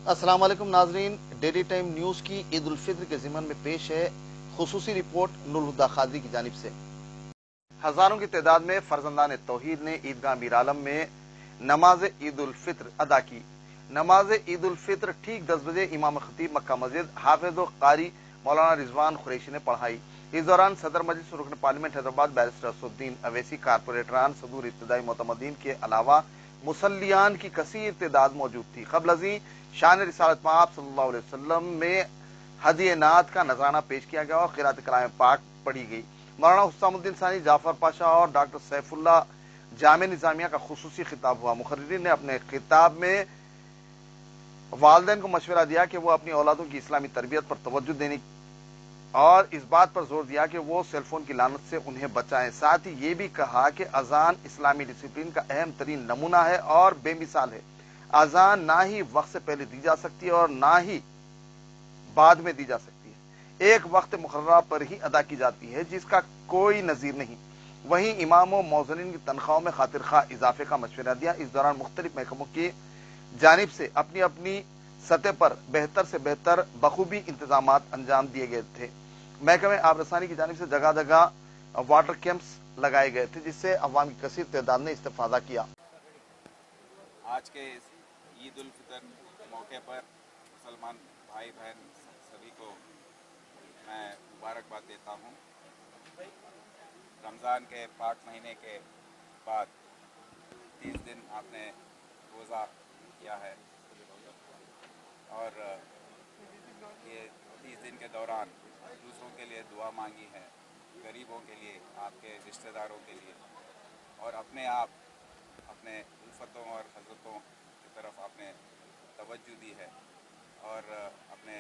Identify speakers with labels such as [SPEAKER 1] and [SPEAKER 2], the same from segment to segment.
[SPEAKER 1] अस्सलाम वालेकुम नाजरीन, डेली टाइम न्यूज़ की ईद उल फित्र के ज़िमन में पेश है खुसूसी रिपोर्ट नूरुल खाजी की जानिब से। हजारों की तादाद में फर्जंदान तौहीद ने ईदगाह मीर आलम में नमाज ईद उल फित्र अदा की। नमाज ईद उल फित्र ठीक 10 बजे इमाम खतीब मक्का मस्जिद हाफिज कारी मौलाना रिजवान कुरैशी ने पढ़ाई। इस दौरान सदर मजलिस रुकन पार्लियामेंट हैदराबाद बैरिस्टर असदुद्दीन अवैसी, कारपोरेटरान, सदूर इब्तदाई मोतमदीन के अलावा मुसल्लियान की कसीर तादाद मौजूद थी। कबल अजी शान रिसालत माब सल्लल्लाहु अलैहि वसल्लम में हदिय नात का नजराना पेश किया गया और क़िरात कलाम पाक पढ़ी गई। मौलाना हुस्सामुद्दीन सानी, जाफर पाशा और डॉक्टर सैफुल्ला जामे निजामिया का खुसूसी खिताब हुआ। मुखर्रिरीन ने अपने खिताब में वालिदैन को मशवरा दिया कि वो अपनी औलादों की इस्लामी तरबियत पर तवज्जो देने और इस बात पर जोर दिया कि वो सेलफोन की लानत से उन्हें बचाएं। साथ ही ये भी कहा कि अजान इस्लामी डिसिप्लिन का अहम तरीन नमूना है और बेमिसाल है। अजान ना ही वक्त से पहले दी जा सकती है और ना ही बाद में दी जा सकती है। एक वक्त मुकर्रर पर ही अदा की जाती है जिसका कोई नजीर नहीं। वहीं इमामों मौज़निन की तनख्वाहों में खातिर खा इजाफे का मशवरा दिया। इस दौरान मुख्तलिफ महकमों की जानिब से अपनी अपनी सतह पर बेहतर से बेहतर बखूबी इंतजाम अंजाम दिए गए थे। महकमे आबरसानी की जानिब से जगह जगह वाटर कैंप्स लगाए गए थे जिससे अवाम की कसीर तादाद ने इस्तेफादा किया।
[SPEAKER 2] आज के इस ईद उल फितर मौके पर मुसलमान भाई बहन सभी को मैं मुबारकबाद देता हूँ। रमज़ान के पाक महीने के बाद 30 दिन आपने रोज़ा किया है और ये 30 दिन के दौरान दूसरों के लिए दुआ मांगी है, गरीबों के लिए, आपके रिश्तेदारों के लिए, और अपने आप अपने उल्फतों और हज़रतों की तरफ आपने तवज्जो दी है और अपने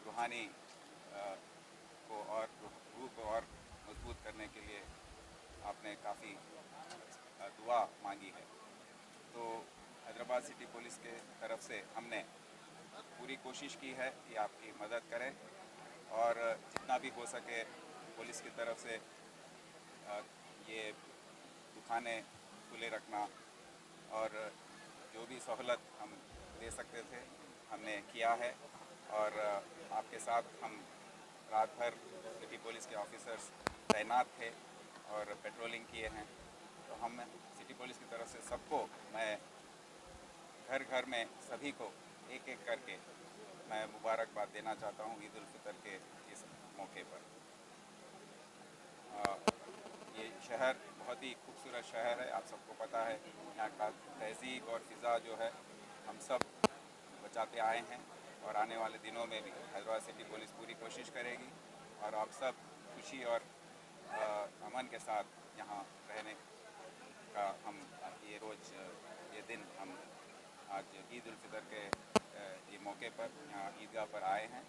[SPEAKER 2] रूहानी को और रूह को और मजबूत करने के लिए आपने काफ़ी दुआ मांगी है। तो हैदराबाद सिटी पुलिस के तरफ से हमने पूरी कोशिश की है कि आपकी मदद करें और जितना भी हो सके पुलिस की तरफ से ये दुकानें खुले रखना और जो भी सहूलत हम दे सकते थे हमने किया है। और आपके साथ हम रात भर सिटी पुलिस के ऑफिसर्स तैनात थे और पेट्रोलिंग किए हैं। तो हम सिटी पुलिस की तरफ से सबको, मैं घर घर में सभी को एक एक करके मैं मुबारकबाद देना चाहता हूँ ईद उल फितर के इस मौके पर। ये शहर बहुत ही खूबसूरत शहर है, आप सबको पता है। यहाँ का तहज़ीब और फ़िज़ा जो है हम सब बचाते आए हैं और आने वाले दिनों में भी हैदराबाद सिटी पुलिस पूरी कोशिश करेगी और आप सब खुशी और अमन के साथ यहाँ रहने का हम ये दिन हम आज ईद उल फितर के ये मौके पर यहाँ ईदगाह पर आए हैं।